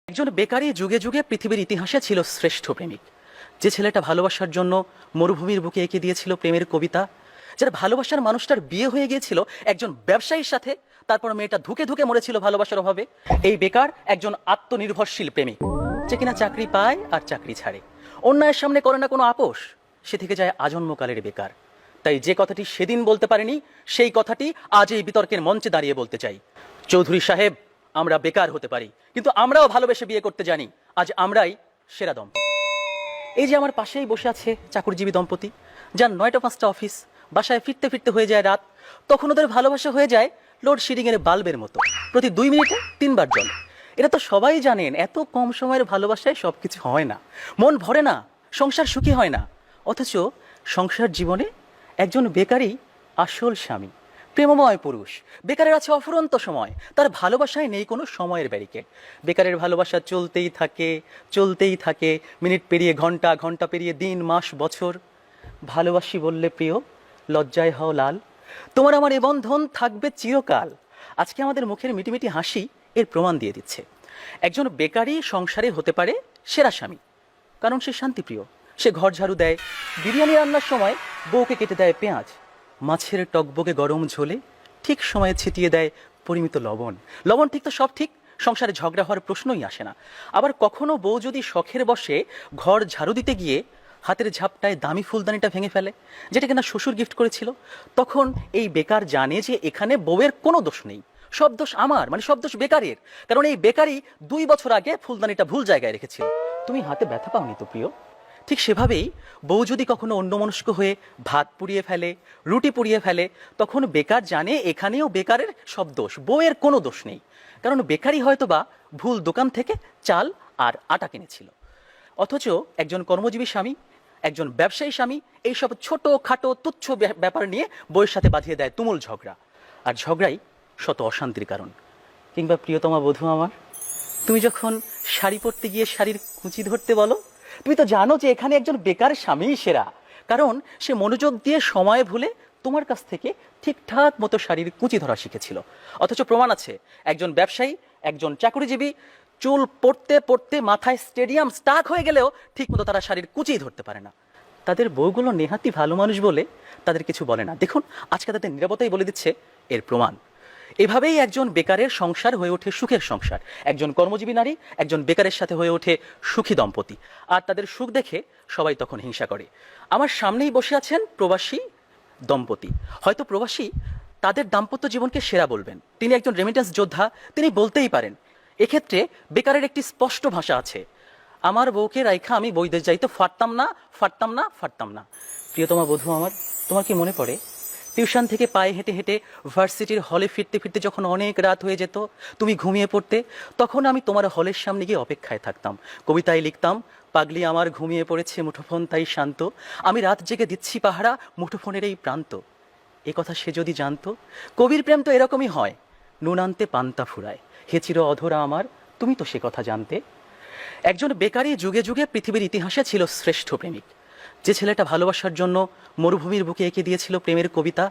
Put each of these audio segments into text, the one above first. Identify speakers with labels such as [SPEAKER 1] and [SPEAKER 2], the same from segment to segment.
[SPEAKER 1] একজন বেকারি যুগে যুগে পৃথিবীর ইতিহাসে ছিল শ্রেষ্ঠ প্রেমিক। যে ছেলেটা ভালোবাসার জন্য মরুভূমির বুকে এঁকে দিয়েছিল প্রেমের কবিতা, যার ভালোবাসার মানুষটার বিয়ে হয়ে গিয়েছিল একজন ব্যবসায়ীর সাথে, তারপর মেয়েটা ধুকে ধুকে মরেছিল ভালোবাসার অভাবে। এই বেকার একজন আত্মনির্ভরশীল প্রেমিক, যে কিনা চাকরি পায় আর চাকরি ছাড়ে, অন্যায়ের সামনে করে না কোনো আপোষ, সে থেকে যায় আজন্মকালের বেকার। তাই যে কথাটি সেদিন বলতে পারেনি, সেই কথাটি আজ এই বিতর্কের মঞ্চে দাঁড়িয়ে বলতে চাই। চৌধুরী সাহেব, আমরা বেকার হতে পারি, কিন্তু আমরাও ভালোবেসে বিয়ে করতে জানি। আজ আমরাই সেরা দম্পতি। এই যে আমার পাশেই বসে আছে চাকরিজীবী দম্পতি, যার 9টা 5টা অফিস, বাসায় ফিরতে ফিরতে হয়ে যায় রাত। তখন ওদের ভালোবাসা হয়ে যায় লোডশেডিং এর বাল্বের মতো, প্রতি 2 মিনিটে 3বার জ্বলে। এটা তো সবাই জানেন, এত কম সময়ের ভালোবাসায় সবকিছু হয় না, মন ভরে না, সংসার সুখী হয় না। অথচ সংসার জীবনে একজন বেকারই আসল স্বামী, প্রেমময় পুরুষ। বেকারের আছে অফুরন্ত সময়, তার ভালোবাসায় নেই কোনো সময়ের ব্যারিকেড। বেকারের ভালোবাসা চলতেই থাকে, চলতেই থাকে, মিনিট পেরিয়ে ঘন্টা, ঘন্টা পেরিয়ে দিন, মাস, বছর। ভালোবাসি বললে প্রিয়, লজ্জায় হও লাল, তোমার আমার এ বন্ধন থাকবে চিরকাল। আজকে আমাদের মুখের মিটিমিটি হাসি এর প্রমাণ দিয়ে দিচ্ছে। একজন বেকারই সংসারে হতে পারে সেরা স্বামী, কারণ সে শান্তিপ্রিয়। সে ঘর ঝাড়ু দেয়, বিরিয়ানি রান্নার সময় বউকে কেটে দেয় পেঁয়াজ, মাছের টকবগে গরম ঝোলে ঠিক সময়ে ছিটিয়ে দেয় পরিমিত লবণ। লবণ ঠিক তো সব ঠিক, সংসারে ঝগড়া হওয়ার প্রশ্নই আসে না। আবার কখনো বউ যদি শখের বসে ঘর ঝাড়ু দিতে গিয়ে হাতের ঝাপটায় দামি ফুলদানিটা ভেঙে ফেলে, যেটা কিনা শ্বশুর গিফট করেছিল, তখন এই বেকার জানে যে এখানে বউয়ের কোনো দোষ নেই, সব দোষ আমার, মানে সব দোষ বেকারের। কারণ এই বেকারই 2 বছর আগে ফুলদানিটা ভুল জায়গায় রেখেছিল। তুমি হাতে ব্যথা পাওনি তো প্রিয়? ঠিক সেভাবেই বউ যদি কখনো অন্যমনস্ক হয়ে ভাত পুড়িয়ে ফেলে, রুটি পুড়িয়ে ফেলে, তখন বেকার জানে এখানেও বেকারের সব দোষ, বউয়ের কোনো দোষ নেই। কারণ বেকারই হয়তো বা ভুল দোকান থেকে চাল আর আটা কিনেছিল। অথচ একজন কর্মজীবী স্বামী, একজন ব্যবসায়ী স্বামী এইসব ছোট খাটো তুচ্ছ ব্যাপার নিয়ে বউয়ের সাথে বাঁধিয়ে দেয় তুমুল ঝগড়া, আর ঝগড়াই শত অশান্তির কারণ। কিংবা প্রিয়তমা বধূ আমার, তুমি যখন শাড়ি পরতে গিয়ে শাড়ির কুচি ধরতে বলো, তুমি তো জানো যে এখানে একজন বেকার স্বামীই সেরা, কারণ সে মনোযোগ দিয়ে সময় ভুলে তোমার কাছ থেকে ঠিকঠাক মতো শাড়ির কুচি ধরা শিখেছিল। অথচ প্রমাণ আছে, একজন ব্যবসায়ী, একজন চাকরিজীবী চুল পড়তে পড়তে মাথায় স্টেডিয়াম স্টাক হয়ে গেলেও ঠিক মতো তারা শাড়ির কুচি ধরতে পারে না। তাদের বউগুলো নেহাতি ভালো মানুষ বলে তাদের কিছু বলে না। দেখুন, আজকে তাদের নীরবতাই বলে দিচ্ছে এর প্রমাণ। এভাবেই একজন বেকারের সংসার হয়ে ওঠে সুখের সংসার, একজন কর্মজীবী নারী একজন বেকারের সাথে হয়ে ওঠে সুখী দম্পতি। আর তাদের সুখ দেখে সবাই তখন হিংসা করে। আমার সামনেই বসে আছেন প্রবাসী দম্পতি। হয়তো প্রবাসী তাদের দাম্পত্য জীবনকে সেরা বলবেন। তিনি একজন রেমিটেন্স যোদ্ধা, তিনি বলতেই পারেন। এক্ষেত্রে বেকারের একটি স্পষ্ট ভাষা আছে, আমার বউকে রাইখা আমি বৈদেশ যাইতে ফারতাম না, ফারতাম না, ফারতাম না। প্রিয়তমা বধূ আমার, তোমার কি মনে পড়ে টিউশন থেকে পায়ে হেঁটে হেঁটে ভার্সিটির হলে ফিরতে ফিরতে যখন অনেক রাত হয়ে যেত, তুমি ঘুমিয়ে পড়তে, তখন আমি তোমার হলের সামনে গিয়ে অপেক্ষায় থাকতাম, কবিতায় লিখতাম, পাগলি আমার ঘুমিয়ে পড়েছে মুঠোফোন তাই শান্ত, আমি রাত জেগে দিচ্ছি পাহারা মুঠোফোনের এই প্রান্ত। এ কথা সে যদি জানতো। কবির প্রেম তো এরকমই হয়, নুন আনতে পান্তা ফুরায়, হে চির অধরা আমার, তুমি তো সে কথা জানতে। একজন বেকারি যুগে যুগে পৃথিবীর ইতিহাসে ছিল শ্রেষ্ঠ প্রেমিক। যে ছেলেটা ভালোবাসার জন্য মরুভূমির বুকে এঁকে দিয়েছিল প্রেমের কবিতা,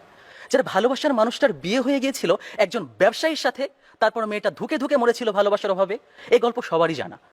[SPEAKER 1] যার ভালোবাসার মানুষটার বিয়ে হয়ে গিয়েছিল একজন ব্যবসায়ীর সাথে, তারপর মেয়েটা ধুকে ধুকে মরেছিল ভালোবাসার অভাবে। এই গল্প সবারই জানা।